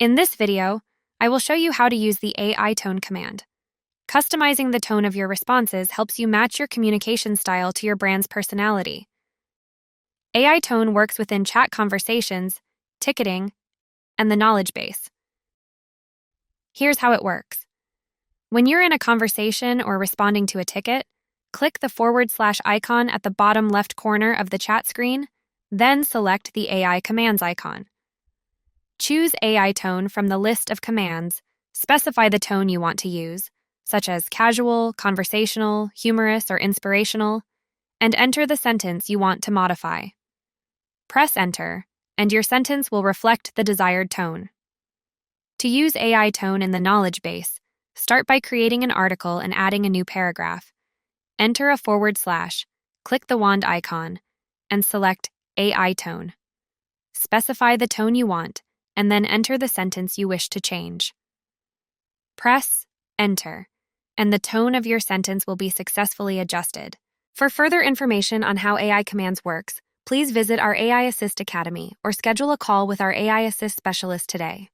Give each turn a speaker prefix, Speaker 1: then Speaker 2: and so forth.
Speaker 1: In this video, I will show you how to use the AI tone command. Customizing the tone of your responses helps you match your communication style to your brand's personality. AI tone works within chat conversations, ticketing, and the knowledge base. Here's how it works. When you're in a conversation or responding to a ticket, click the / icon at the bottom left corner of the chat screen, then select the AI commands icon. Choose AI tone from the list of commands, specify the tone you want to use, such as casual, conversational, humorous, or inspirational, and enter the sentence you want to modify. Press Enter, and your sentence will reflect the desired tone. To use AI tone in the knowledge base, start by creating an article and adding a new paragraph. Enter a /, click the wand icon, and select AI tone. Specify the tone you want, and then enter the sentence you wish to change. Press Enter, and the tone of your sentence will be successfully adjusted. For further information on how AI commands works, please visit our AI Assist Academy or schedule a call with our AI Assist specialist today.